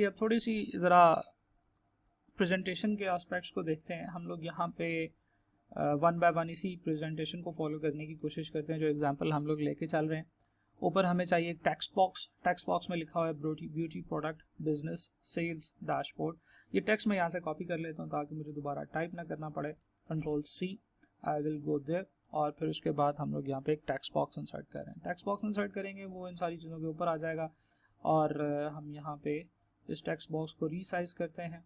अब थोड़ी सी ज़रा प्रेजेंटेशन के एस्पेक्ट्स को देखते हैं। हम लोग यहाँ पे वन बाय वन इसी प्रेजेंटेशन को फॉलो करने की कोशिश करते हैं जो एग्जांपल हम लोग लेके चल रहे हैं। ऊपर हमें चाहिए एक टेक्स्ट बॉक्स में लिखा हुआ है beauty product business sales dashboard. ये टेक्स्ट मैं यहाँ से कॉपी कर लेता हूँ ताकि मुझे दोबारा टाइप ना करना पड़े। Ctrl+C, I will go there, और फिर उसके बाद हम लोग यहाँ पे एक टेक्स्ट बॉक्स इंसर्ट कर रहे हैं। टेक्स्ट बॉक्स इंसर्ट करेंगे वो इन सारी चीज़ों के ऊपर आ जाएगा और हम यहाँ पे इस टेक्स्ट बॉक्स को रीसाइज करते हैं।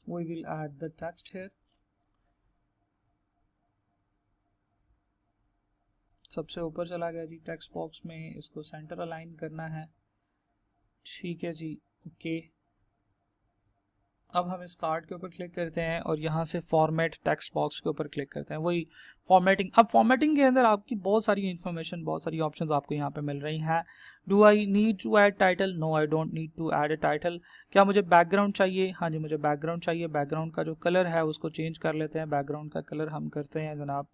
We will add the text here. सबसे ऊपर चला गया जी टेक्स्ट बॉक्स में, इसको सेंटर अलाइन करना है। ठीक है जी, ओके। अब हम इस कार्ड के ऊपर क्लिक करते हैं और यहाँ से फॉर्मेट टेक्स्ट बॉक्स के ऊपर क्लिक करते हैं, वही फॉर्मेटिंग। अब फॉर्मेटिंग के अंदर आपकी बहुत सारी इंफॉर्मेशन, बहुत सारी ऑप्शंस आपको यहाँ पे मिल रही हैं। Do I need to add title? No, I don't need to add a title. क्या मुझे बैकग्राउंड चाहिए? हाँ जी, मुझे बैकग्राउंड चाहिए। बैकग्राउंड का जो कलर है उसको चेंज कर लेते हैं। बैकग्राउंड का कलर हम करते हैं जनाब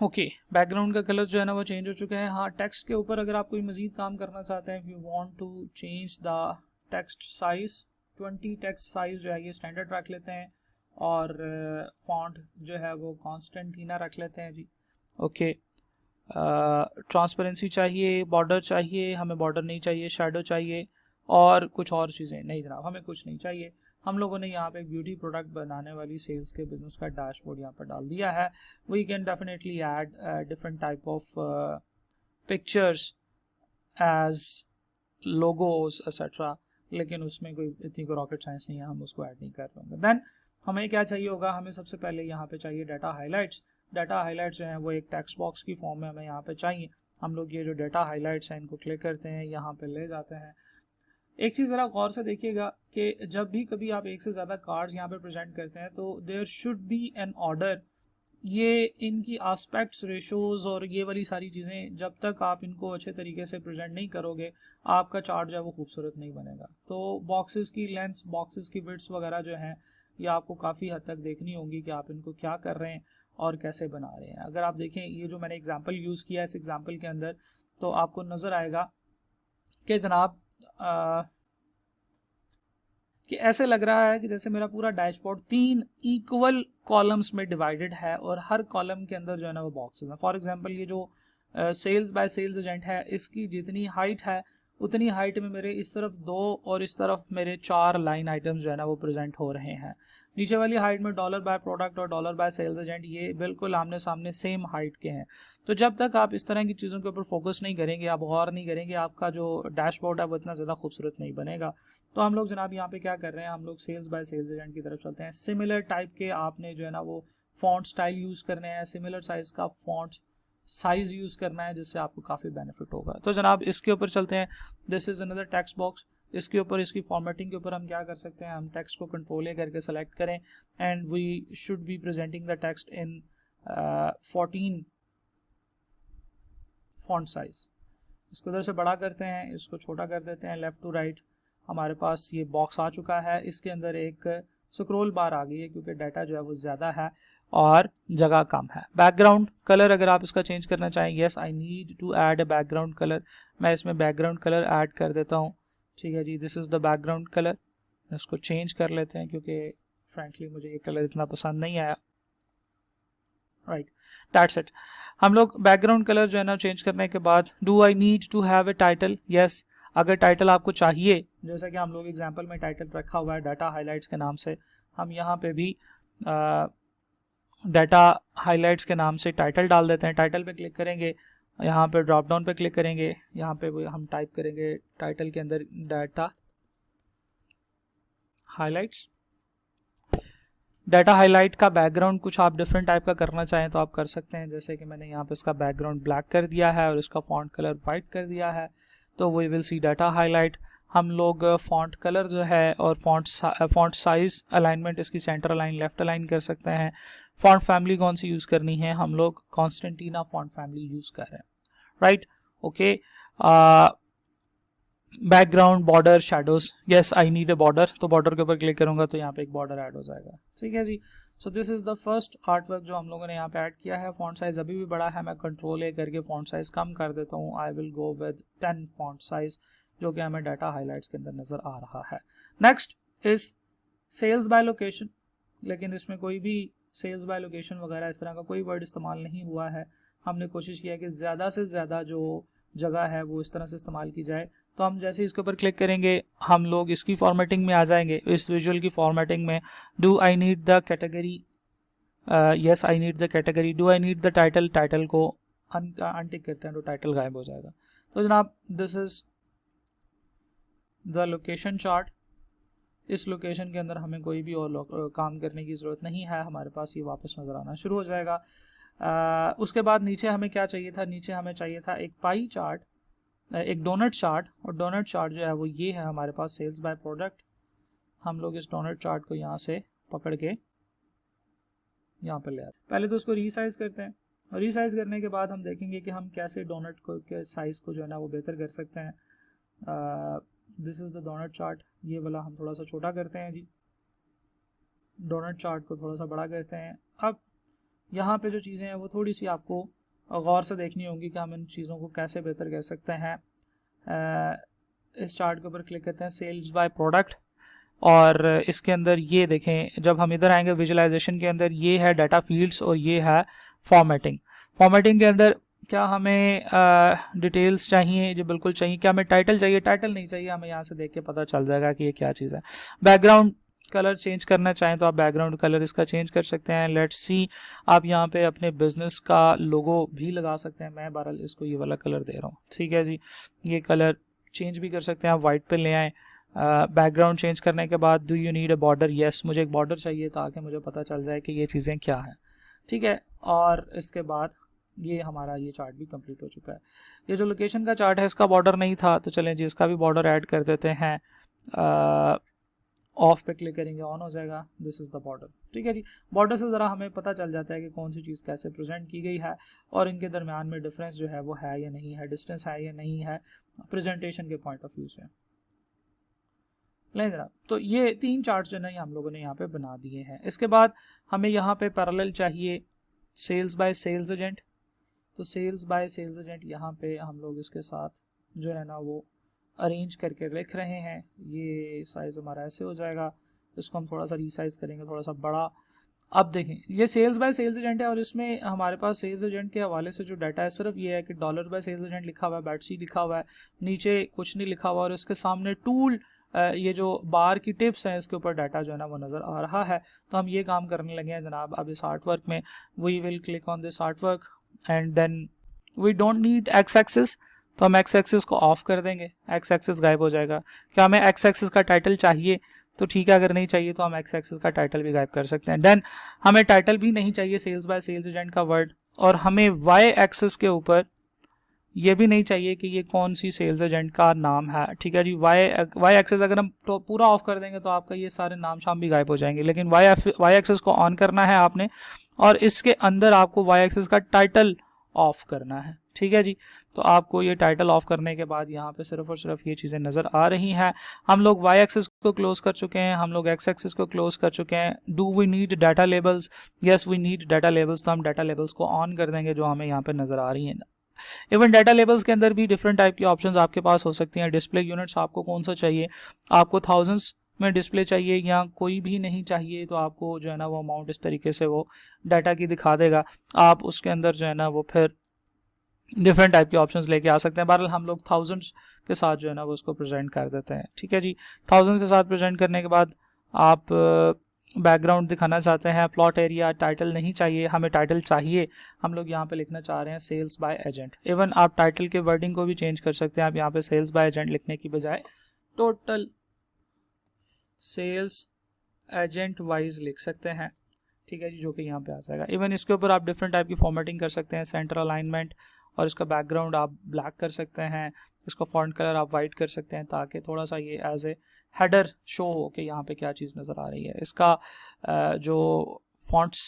ओके, बैकग्राउंड का कलर जो है ना वो चेंज हो चुका है। हाँ, टेक्स्ट के ऊपर अगर आप कोई मजीद काम करना चाहते हैं, if you want to change the text size, 20 text size जो है ये स्टैंडर्ड रख लेते हैं और फॉन्ट जो है वो कॉन्स्टेंटिना रख लेते हैं जी। ओके, ट्रांसपेरेंसी चाहिए, बॉर्डर चाहिए, हमें बॉर्डर नहीं चाहिए, शैडो चाहिए और कुछ और चीज़ें नहीं जनाब, हमें कुछ नहीं चाहिए। हम लोगों ने यहाँ पे एक ब्यूटी प्रोडक्ट बनाने वाली सेल्स के बिजनेस का डैशबोर्ड यहाँ पर डाल दिया है। We can definitely add different type of pictures as logos etcetera, लेकिन उसमें कोई इतनी कोई रॉकेट साइंस नहीं है, हम उसको ऐड नहीं कर पाएंगे। देन हमें क्या चाहिए होगा, हमें सबसे पहले यहाँ पे चाहिए डाटा हाईलाइट्स। डाटा हाईलाइट्स जो हैं वो एक टेक्स्ट बॉक्स की फॉर्म में हमें यहाँ पे चाहिए। हम लोग ये जो डाटा हाईलाइट्स हैं इनको क्लिक करते हैं, यहाँ पे ले जाते हैं। एक चीज़ ज़रा गौर से देखिएगा कि जब भी कभी आप एक से ज़्यादा कार्ड्स यहाँ पे प्रेजेंट करते हैं तो there should be an order. ये इनकी आस्पेक्ट्स, रेशोज़ और ये वाली सारी चीज़ें जब तक आप इनको अच्छे तरीके से प्रेजेंट नहीं करोगे आपका चार्ट जो है वो खूबसूरत नहीं बनेगा। तो बॉक्सेस की लेंथ्स, बॉक्सेस की विड्थ्स वगैरह जो हैं ये आपको काफ़ी हद तक देखनी होगी कि आप इनको क्या कर रहे हैं और कैसे बना रहे हैं। अगर आप देखें ये जो मैंने एग्जाम्पल यूज़ किया है, इस एग्जाम्पल के अंदर तो आपको नज़र आएगा कि जनाब कि ऐसे लग रहा है कि जैसे मेरा पूरा डैशबोर्ड 3 इक्वल कॉलम्स में डिवाइडेड है और हर कॉलम के अंदर जो है ना वो बॉक्सेस हैं। फॉर एग्जांपल ये जो सेल्स बाय सेल्स एजेंट है, इसकी जितनी हाइट है उतनी हाइट में मेरे इस तरफ 2 और इस तरफ मेरे 4 लाइन आइटम्स जो है ना वो प्रेजेंट हो रहे हैं। नीचे वाली हाइट में डॉलर बाय प्रोडक्ट और डॉलर बाय सेल्स एजेंट ये बिल्कुल आमने सामने सेम हाइट के हैं। तो जब तक आप इस तरह की चीज़ों के ऊपर फोकस नहीं करेंगे, आप गौर नहीं करेंगे, आपका जो डैशबोर्ड है वो इतना ज़्यादा खूबसूरत नहीं बनेगा। तो हम लोग जनाब यहाँ पे क्या कर रहे हैं, हम लोग सेल्स बाय सेल्स एजेंट की तरफ चलते हैं। सिमिलर टाइप के आपने जो है ना वो फॉन्ट स्टाइल यूज़ करने हैं, सिमिलर साइज का फॉन्ट साइज यूज़ करना है जिससे आपको काफ़ी बेनिफिट होगा। तो जनाब इसके ऊपर चलते हैं। This is another text box. इसके ऊपर इसकी फॉर्मेटिंग के ऊपर हम क्या कर सकते हैं, हम टेक्स्ट को Ctrl+A करके सेलेक्ट करें and we should be presenting the text in 14 font size. इसको इधर से बड़ा करते हैं, इसको छोटा कर देते हैं, लेफ्ट टू राइट हमारे पास ये बॉक्स आ चुका है। इसके अंदर एक स्क्रॉल बार आ गई है क्योंकि डाटा जो है वो ज़्यादा है और जगह कम है। बैकग्राउंड कलर अगर आप इसका चेंज करना चाहें, yes I need to add a background colour, मैं इसमें बैकग्राउंड कलर ऐड कर देता हूँ। ठीक है जी, this is the background colour. इसको चेंज कर लेते हैं क्योंकि फ्रैंकली मुझे ये कलर इतना पसंद नहीं आया। Right, that's it. हम लोग बैकग्राउंड कलर जो है ना चेंज करने के बाद do I need to have a title? Yes, अगर टाइटल आपको चाहिए, जैसा कि हम लोग एग्जांपल में टाइटल रखा हुआ है डाटा हाइलाइट्स के नाम से, हम यहाँ पे भी डाटा हाइलाइट्स के नाम से टाइटल डाल देते हैं। टाइटल पे क्लिक करेंगे, यहाँ पे ड्रॉप डाउन पे क्लिक करेंगे, यहाँ पे हम टाइप करेंगे टाइटल के अंदर डाटा हाइलाइट्स। डाटा हाईलाइट का बैकग्राउंड कुछ आप डिफरेंट टाइप का करना चाहें तो आप कर सकते हैं, जैसे कि मैंने यहाँ पे इसका बैकग्राउंड ब्लैक कर दिया है और इसका फॉन्ट कलर वाइट कर दिया है। तो we will see data highlight. हम लोग फॉन्ट कलर जो है और फॉन्ट साइज अलाइनमेंट इसकी सेंटर अलाइन, लेफ्ट अलाइन कर सकते हैं। फॉन्ट फैमिली कौन सी यूज़ करनी है, हम लोग कॉन्स्टेंटिना फॉन्ट फैमिली यूज़ कर रहे हैं। Right, okay. Background, border, shadows, yes I need a border, तो बॉर्डर के ऊपर क्लिक करूंगा तो यहाँ पे एक बॉर्डर ऐड हो जाएगा। ठीक है जी, so this is the first art work जो हम लोगों ने यहाँ पे ऐड किया है। फॉन्ट साइज अभी भी बड़ा है, मैं कंट्रोल ए करके फॉन्ट साइज कम कर देता हूँ। आई will go with 10 font size, जो कि हमें डाटा हाईलाइट्स के अंदर नज़र आ रहा है। Next is sales by location, लेकिन इसमें कोई भी सेल्स बाय लोकेशन वगैरह इस तरह का कोई वर्ड इस्तेमाल नहीं हुआ है। हमने कोशिश किया कि ज़्यादा से ज़्यादा जो जगह है वो इस तरह से इस्तेमाल की जाए। तो हम जैसे इसके ऊपर क्लिक करेंगे हम लोग इसकी फॉर्मेटिंग में आ जाएंगे। इस विजुअल की फॉर्मेटिंग में do I need the category, yes I need the category. Do I need the title, title को अनटिक करते हैं तो टाइटल गायब हो जाएगा। तो जनाब this is the location chart. इस लोकेशन के अंदर हमें कोई भी और काम करने की ज़रूरत नहीं है, हमारे पास ये वापस नज़र आना शुरू हो जाएगा। उसके बाद नीचे हमें क्या चाहिए था, नीचे हमें चाहिए था एक पाई चार्ट, एक डोनट चार्ट। और डोनट चार्ट जो है वो ये है हमारे पास, सेल्स बाय प्रोडक्ट। हम लोग इस डोनट चार्ट को यहाँ से पकड़ के यहाँ पर ले आते हैं। पहले तो उसको रीसाइज करते हैं, और रीसाइज करने के बाद हम देखेंगे कि हम कैसे डोनट को के साइज़ को जो है ना वो बेहतर कर सकते हैं। This is the donut chart. ये वाला हम थोड़ा सा छोटा करते हैं जी, डोनट चार्ट को थोड़ा सा बड़ा करते हैं। अब यहाँ पे जो चीज़ें हैं वो थोड़ी सी आपको गौर से देखनी होंगी कि हम इन चीज़ों को कैसे बेहतर कर सकते हैं। इस चार्ट के ऊपर क्लिक करते हैं, सेल्स बाय प्रोडक्ट, और इसके अंदर ये देखें, जब हम इधर आएंगे विजुअलाइजेशन के अंदर, ये है डाटा फील्ड्स और ये है फॉर्मेटिंग। फॉर्मेटिंग के अंदर क्या हमें डिटेल्स चाहिए, जो बिल्कुल चाहिए। क्या हमें टाइटल चाहिए? टाइटल नहीं चाहिए, हमें यहाँ से देख के पता चल जाएगा कि ये क्या चीज़ है। बैकग्राउंड कलर चेंज करना चाहें तो आप बैकग्राउंड कलर इसका चेंज कर सकते हैं। लेट्स सी, आप यहाँ पे अपने बिजनेस का लोगो भी लगा सकते हैं। मैं बहरहाल इसको ये वाला कलर दे रहा हूँ, ठीक है जी। ये कलर चेंज भी कर सकते हैं, आप वाइट पे ले आएँ। बैकग्राउंड चेंज करने के बाद do you need a border, yes मुझे एक बॉर्डर चाहिए ताकि मुझे पता चल जाए कि ये चीज़ें क्या हैं, ठीक है। और इसके बाद ये हमारा ये चार्ट भी कंप्लीट हो चुका है। ये जो लोकेशन का चार्ट है इसका बॉर्डर नहीं था, तो चलें जी इसका भी बॉर्डर ऐड कर देते हैं। ऑफ पे क्लिक करेंगे, ऑन हो जाएगा। दिस इज़ द बॉर्डर, ठीक है जी। बॉर्डर से ज़रा हमें पता चल जाता है कि कौन सी चीज़ कैसे प्रेजेंट की गई है और इनके दरमियान में डिफरेंस जो है वो है या नहीं है, डिस्टेंस है या नहीं है, प्रेजेंटेशन के पॉइंट ऑफ व्यू से। नहीं जनाब, तो ये 3 चार्ट्स जो है हम लोगों ने यहाँ पे बना दिए हैं। इसके बाद हमें यहाँ पे पैरेलल चाहिए सेल्स बाय सेल्स एजेंट। तो सेल्स बाय सेल्स एजेंट यहाँ पे हम लोग इसके साथ जो है ना वो अरेंज करके लिख रहे हैं। ये साइज़ हमारा ऐसे हो जाएगा, इसको हम थोड़ा सा रीसाइज करेंगे, थोड़ा सा बड़ा। अब देखें ये सेल्स बाय सेल्स एजेंट है और इसमें हमारे पास सेल्स एजेंट के हवाले से जो डाटा है सिर्फ ये है कि डॉलर बाय सेल्स एजेंट लिखा हुआ है, बैटसी लिखा हुआ है, नीचे कुछ नहीं लिखा हुआ, और इसके सामने टूल ये जो बार की टिप्स हैं इसके ऊपर डाटा जो है ना वो नज़र आ रहा है। तो हम ये काम करने लगे हैं जनाब अब इस आर्ट वर्क में। We will click on this art work and then we don't need X X, तो हम एक्स एक्सिस को ऑफ कर देंगे, एक्स एक्सिस गायब हो जाएगा। क्या हमें एक्स एक्सिस का टाइटल चाहिए? तो ठीक है, अगर नहीं चाहिए तो हम एक्स एक्सिस का टाइटल भी गायब कर सकते हैं। देन हमें टाइटल भी नहीं चाहिए सेल्स बाय सेल्स एजेंट का वर्ड, और हमें वाई एक्सिस के ऊपर ये भी नहीं चाहिए कि ये कौन सी सेल्स एजेंट का नाम है, ठीक है जी। वाई एक्सिस अगर हम तो पूरा ऑफ कर देंगे तो आपका ये सारे नाम शाम भी गायब हो जाएंगे, लेकिन वाई एक्सिस को ऑन करना है आपने, और इसके अंदर आपको वाई एक्सिस का टाइटल ऑफ करना है, ठीक है जी। तो आपको ये टाइटल ऑफ करने के बाद यहाँ पे सिर्फ और सिर्फ ये चीज़ें नज़र आ रही हैं। हम लोग वाई एक्सिस को क्लोज कर चुके हैं, हम लोग एक्स एक्सिस को क्लोज कर चुके हैं। Do we need data labels? Yes we need data labels, तो हम डाटा लेबल्स को ऑन कर देंगे जो हमें यहाँ पे नज़र आ रही हैं। इवन डाटा लेबल्स के अंदर भी डिफरेंट टाइप की ऑप्शंस आपके पास हो सकती हैं। डिस्प्ले यूनिट्स आपको कौन सा चाहिए, आपको थाउजेंड्स में डिस्प्ले चाहिए या कोई भी नहीं चाहिए, तो आपको जो है ना वो अमाउंट इस तरीके से वो डाटा की दिखा देगा। आप उसके अंदर जो है ना वो फिर डिफरेंट टाइप के ऑप्शंस लेके आ सकते हैं। बहरहाल हम लोग थाउजेंड्स के साथ जो है ना वो उसको प्रेजेंट कर देते हैं, ठीक है जी। थाउजेंड्स के साथ प्रेजेंट करने के बाद आप बैकग्राउंड दिखाना चाहते हैं, प्लॉट एरिया, टाइटल नहीं चाहिए, हमें टाइटल चाहिए। हम लोग यहाँ पे लिखना चाह रहे हैं सेल्स बाय एजेंट। इवन आप टाइटल के वर्डिंग को भी चेंज कर सकते हैं, आप यहाँ पे सेल्स बाय एजेंट लिखने की बजाय टोटल सेल्स एजेंट वाइज लिख सकते हैं, ठीक है जी, जो कि यहाँ पे आ जाएगा। इवन इसके ऊपर आप डिफरेंट टाइप की फॉर्मेटिंग कर सकते हैं, सेंटर अलाइनमेंट, और इसका बैकग्राउंड आप ब्लैक कर सकते हैं, इसका फॉन्ट कलर आप वाइट कर सकते हैं ताकि थोड़ा सा ये एज ए हेडर शो हो कि यहाँ पे क्या चीज़ नज़र आ रही है। इसका जो फॉन्ट्स,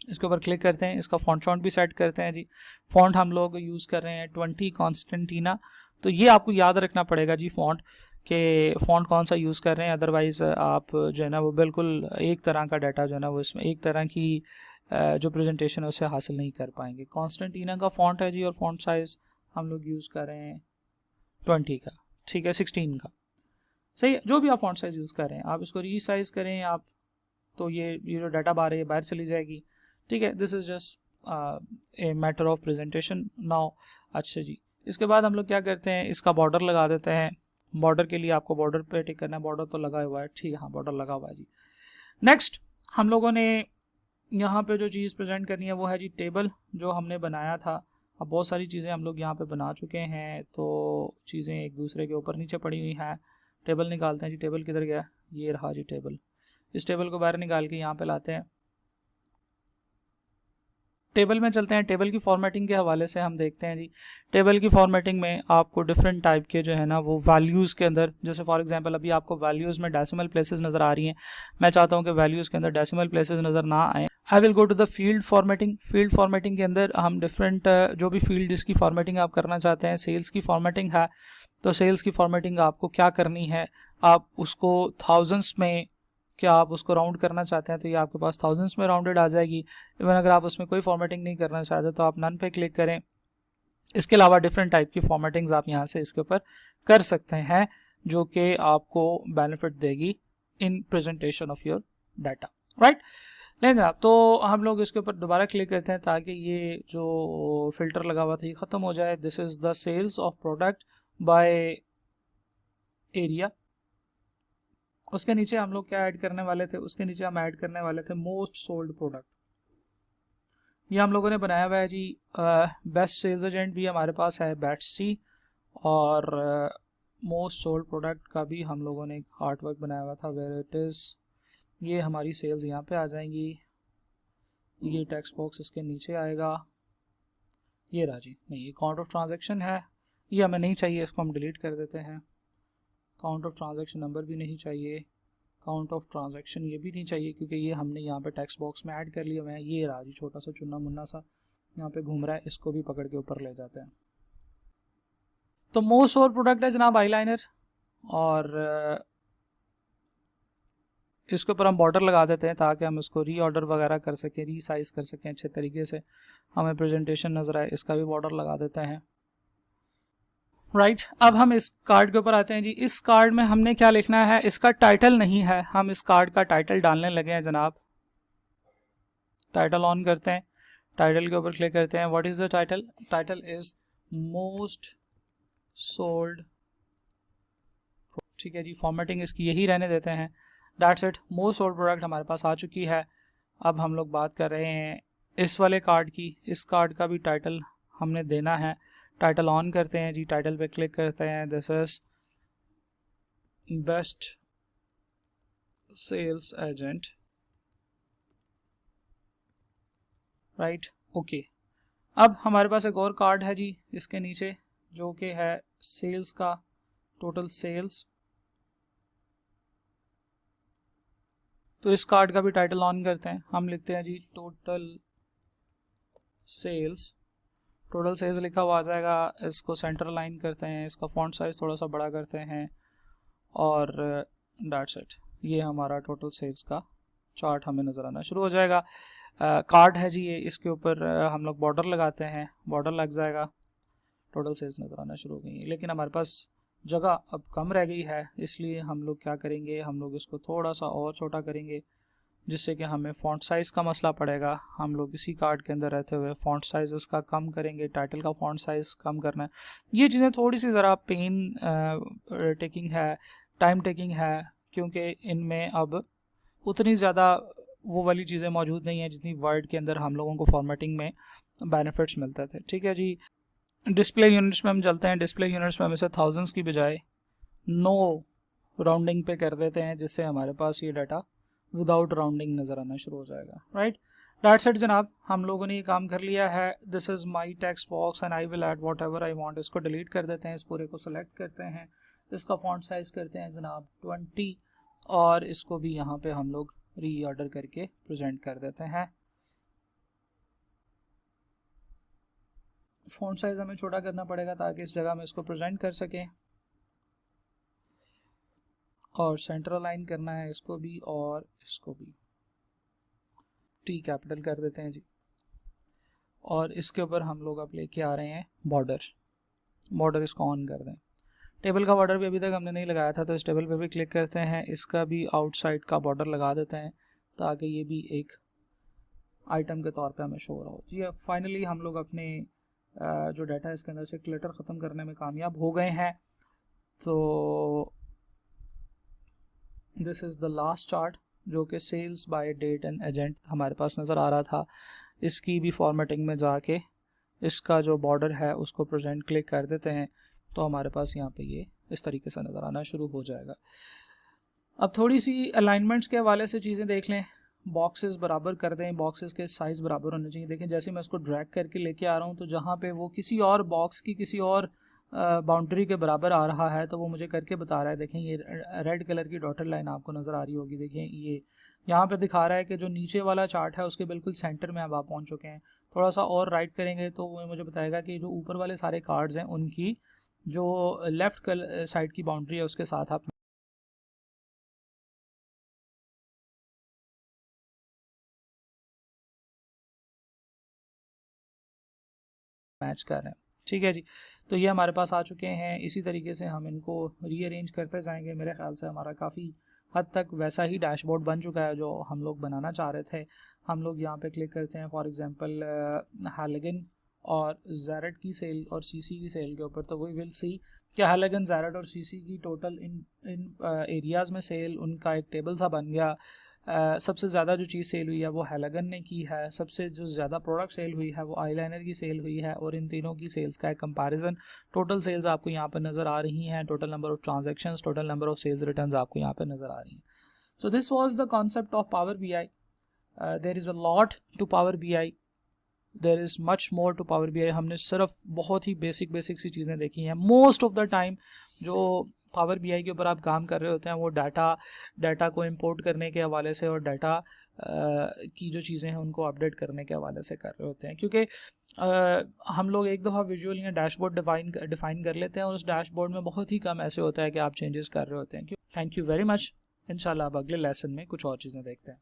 इसके ऊपर क्लिक करते हैं, इसका फॉन्ट शॉन्ट भी सेट करते हैं जी। फॉन्ट हम लोग यूज़ कर रहे हैं 20 कॉन्स्टेंटीना, तो ये आपको याद रखना पड़ेगा जी। फॉन्ट कि फ़ॉन्ट कौन सा यूज़ कर रहे हैं, अदरवाइज़ आप जो है ना वो बिल्कुल एक तरह का डाटा जो है ना वो इसमें एक तरह की जो प्रेजेंटेशन है उसे हासिल नहीं कर पाएंगे। कॉन्स्टेंटीना का फ़ॉन्ट है जी और फ़ॉन्ट साइज़ हम लोग यूज़ कर रहे हैं 20 का, ठीक है, 16 का, सही है। जो भी आप फ़ॉन्ट साइज़ यूज़ कर रहे हैं आप इसको रीसाइज़ करें आप, तो ये जो डाटा बार है ये बाहर चली जाएगी, ठीक है। This is just a matter of presentation now. अच्छा जी, इसके बाद हम लोग क्या करते हैं, इसका बॉर्डर लगा देते हैं। बॉर्डर के लिए आपको बॉर्डर पे टिक करना है, बॉर्डर तो लगा हुआ है, ठीक है, हाँ बॉर्डर लगा हुआ है जी। नेक्स्ट हम लोगों ने यहाँ पे जो चीज़ प्रेजेंट करनी है वो है जी टेबल, जो हमने बनाया था। अब बहुत सारी चीज़ें हम लोग यहाँ पे बना चुके हैं, तो चीज़ें एक दूसरे के ऊपर नीचे पड़ी हुई हैं। टेबल निकालते हैं जी, टेबल किधर गया, ये रहा जी टेबल। इस टेबल को बाहर निकाल के यहाँ पे लाते हैं, टेबल में चलते हैं। टेबल की फॉर्मेटिंग के हवाले से हम देखते हैं जी, टेबल की फॉर्मेटिंग में आपको डिफरेंट टाइप के जो है ना वो वैल्यूज़ के अंदर, जैसे फॉर एग्जांपल अभी आपको वैल्यूज़ में डेसिमल प्लेसेस नज़र आ रही हैं, मैं चाहता हूं कि वैल्यूज़ के अंदर डेसिमल प्लेसेस नज़र ना आए। I will go to the field formatting. Field formatting के अंदर हम डिफरेंट जो भी फील्ड जिसकी फॉर्मेटिंग आप करना चाहते हैं, सेल्स की फॉर्मेटिंग है तो सेल्स की फॉर्मेटिंग आपको क्या करनी है, आप उसको थाउजेंड्स में, क्या आप उसको राउंड करना चाहते हैं तो ये आपके पास थाउजेंड्स में राउंडेड आ जाएगी। इवन अगर आप उसमें कोई फॉर्मेटिंग नहीं करना चाहते तो आप नन पे क्लिक करें। इसके अलावा डिफरेंट टाइप की फॉर्मेटिंग्स आप यहाँ से इसके ऊपर कर सकते हैं, जो कि आपको बेनिफिट देगी in presentation of your data, right. नहीं जनाब, तो हम लोग इसके ऊपर दोबारा क्लिक करते हैं ताकि ये जो फिल्टर लगा हुआ था ये ख़त्म हो जाए। This is the sales of product by area. उसके नीचे हम लोग क्या ऐड करने वाले थे, उसके नीचे हम ऐड करने वाले थे मोस्ट सोल्ड प्रोडक्ट। ये हम लोगों ने बनाया हुआ है जी। बेस्ट सेल्स एजेंट भी हमारे पास है बैट्सी, और मोस्ट सोल्ड प्रोडक्ट का भी हम लोगों ने आर्ट वर्क बनाया हुआ था, वेयर इट इज़। ये हमारी सेल्स यहाँ पे आ जाएंगी, ये टेक्स्ट बॉक्स इसके नीचे आएगा, ये रहा जी। नहीं, ये काउंट ऑफ ट्रांजैक्शन है, ये हमें नहीं चाहिए, इसको हम डिलीट कर देते हैं। काउंट ऑफ ट्रांजैक्शन नंबर भी नहीं चाहिए, काउंट ऑफ ट्रांजैक्शन ये भी नहीं चाहिए, क्योंकि ये हमने यहाँ पे टेक्स्ट बॉक्स में ऐड कर लिया हुआ है। ये रहा जी, छोटा सा चुन्ना मुन्ना सा यहाँ पे घूम रहा है, इसको भी पकड़ के ऊपर ले जाते हैं। तो मोस्ट सोल्ड प्रोडक्ट है जनाब आईलाइनर, और इसके ऊपर हम बॉर्डर लगा देते हैं ताकि हम इसको रीऑर्डर वगैरह कर सकें, रीसाइज कर सकें अच्छे तरीके से, हमें प्रेजेंटेशन नजर आए। इसका भी बॉर्डर लगा देते हैं, राइट। अब हम इस कार्ड के ऊपर आते हैं जी। इस कार्ड में हमने क्या लिखना है, इसका टाइटल नहीं है, हम इस कार्ड का टाइटल डालने लगे हैं जनाब। टाइटल ऑन करते हैं, टाइटल के ऊपर क्लिक करते हैं। What is the title, title is most sold, ठीक है जी। फॉर्मेटिंग इसकी यही रहने देते हैं, that's it. Most sold product हमारे पास आ चुकी है। अब हम लोग बात कर रहे हैं इस वाले कार्ड की, इस कार्ड का भी टाइटल हमने देना है। टाइटल ऑन करते हैं जी, टाइटल पे क्लिक करते हैं, this is best sales agent, right, okay. अब हमारे पास एक और कार्ड है जी इसके नीचे, जो कि है सेल्स का, टोटल सेल्स। तो इस कार्ड का भी टाइटल ऑन करते हैं, हम लिखते हैं जी टोटल सेल्स। टोटल सेल्स लिखा हुआ आ जाएगा, इसको सेंटर लाइन करते हैं, इसका फॉन्ट साइज थोड़ा सा बड़ा करते हैं, और दैट्स इट। ये हमारा टोटल सेल्स का चार्ट हमें नज़र आना शुरू हो जाएगा। कार्ड है जी ये, इसके ऊपर हम लोग बॉर्डर लगाते हैं, बॉर्डर लग जाएगा, टोटल सेल्स नज़र आना शुरू हो गई है। लेकिन हमारे पास जगह अब कम रह गई है, इसलिए हम लोग क्या करेंगे, हम लोग इसको थोड़ा सा और छोटा करेंगे, जिससे कि हमें फ़ॉन्ट साइज़ का मसला पड़ेगा। हम लोग इसी कार्ड के अंदर रहते हुए फ़ॉन्ट साइज़ इसका कम करेंगे, टाइटल का फ़ॉन्ट साइज़ कम करना है। ये चीज़ें थोड़ी सी ज़रा पेन टेकिंग है, टाइम टेकिंग है, क्योंकि इनमें अब उतनी ज़्यादा वो वाली चीज़ें मौजूद नहीं हैं जितनी वर्ड के अंदर हम लोगों को फॉर्मेटिंग में बेनिफिट्स मिलते थे, ठीक है जी। डिस्प्ले यूनिट्स में हम चलते हैं। डिस्प्ले यूनिट्स में हम इसे थाउजेंड्स की बजाय नो राउंडिंग पे कर देते हैं, जिससे हमारे पास ये डाटा विदाउट राउंडिंग नज़र आना शुरू हो जाएगा, राइट। दैट्स इट जनाब, हम लोगों ने ये काम कर लिया है। This is my text box and I will add what ever I want. इसको डिलीट कर देते हैं, इस पूरे को सेलेक्ट करते हैं, इसका फॉन्ट साइज करते हैं जनाब 20, और इसको भी यहाँ पे हम लोग री ऑर्डर करके प्रेजेंट कर देते हैं। फॉन्ट साइज हमें छोटा करना पड़ेगा ताकि इस जगह में इसको प्रेजेंट कर सकें। और सेंटर अलाइन करना है इसको भी और इसको भी, टी कैपिटल कर देते हैं जी। और इसके ऊपर हम लोग अब लेके आ रहे हैं बॉर्डर इसको ऑन कर दें। टेबल का बॉर्डर भी अभी तक हमने नहीं लगाया था, तो इस टेबल पे भी क्लिक करते हैं, इसका भी आउटसाइड का बॉर्डर लगा देते हैं ताकि ये भी एक आइटम के तौर पे हमें शो हो जी। फाइनली हम लोग अपने जो डाटा है इसके अंदर से क्लटर ख़त्म करने में कामयाब हो गए हैं। तो this is the last chart जो कि sales by date and agent हमारे पास नज़र आ रहा था। इसकी भी फॉर्मेटिंग में जाके इसका जो बॉर्डर है उसको प्रेजेंट क्लिक कर देते हैं, तो हमारे पास यहाँ पे ये इस तरीके से नज़र आना शुरू हो जाएगा। अब थोड़ी सी अलाइनमेंट्स के हवाले से चीज़ें देख लें। बॉक्सेस बराबर कर दें, बॉक्सेस के साइज़ बराबर होने चाहिए। देखें जैसे मैं इसको ड्रैग करके लेके आ रहा हूँ तो जहाँ पे वो किसी और बॉक्स की किसी और बाउंड्री के बराबर आ रहा है तो वो मुझे करके बता रहा है। देखें ये रेड कलर की डॉटेड लाइन आपको नज़र आ रही होगी। देखें ये यहाँ पे दिखा रहा है कि जो नीचे वाला चार्ट है उसके बिल्कुल सेंटर में अब आप पहुँच चुके हैं। थोड़ा सा और राइट करेंगे तो वो मुझे बताएगा कि जो ऊपर वाले सारे कार्ड्स हैं उनकी जो लेफ़्ट साइड की बाउंड्री है उसके साथ आप मैच कर रहे हैं। ठीक है जी, तो ये हमारे पास आ चुके हैं। इसी तरीके से हम इनको रीअरेंज करते जाएंगे। मेरे ख्याल से हमारा काफ़ी हद तक वैसा ही डैशबोर्ड बन चुका है जो हम लोग बनाना चाह रहे थे। हम लोग यहाँ पे क्लिक करते हैं फॉर एग्जांपल हैलोजन और ज़ेरेट की सेल और सीसी की सेल के ऊपर, तो वी विल सी कि हैलोजन, ज़ेरेट और सीसी की टोटल इन एरियाज़ में सेल उनका एक टेबल सा बन गया। सबसे ज़्यादा जो चीज़ सेल हुई है वो हैलोजन ने की है, सबसे जो ज़्यादा प्रोडक्ट सेल हुई है वो आईलाइनर की सेल हुई है। और इन तीनों की सेल्स का एक कंपैरिजन, टोटल सेल्स आपको यहाँ पर नज़र आ रही हैं, total number of transactions, total number of sales returns आपको यहाँ पर नज़र आ रही हैं। So this was the concept of power BI. There is a lot to power BI, there is much more to power BI. हमने सिर्फ बहुत ही बेसिक सी चीज़ें देखी हैं। मोस्ट ऑफ द टाइम जो पावर बीआई के ऊपर आप काम कर रहे होते हैं वो डाटा को इंपोर्ट करने के हवाले से और डाटा की जो चीज़ें हैं उनको अपडेट करने के हवाले से कर रहे होते हैं, क्योंकि हम लोग एक दफ़ा विजुअल या डैशबोर्ड डिफ़ाइन कर लेते हैं और उस डैशबोर्ड में बहुत ही कम ऐसे होता है कि आप चेंजेस कर रहे होते हैं। Thank you very much. इंशाल्लाह अब अगले लेसन में कुछ और चीज़ें देखते हैं।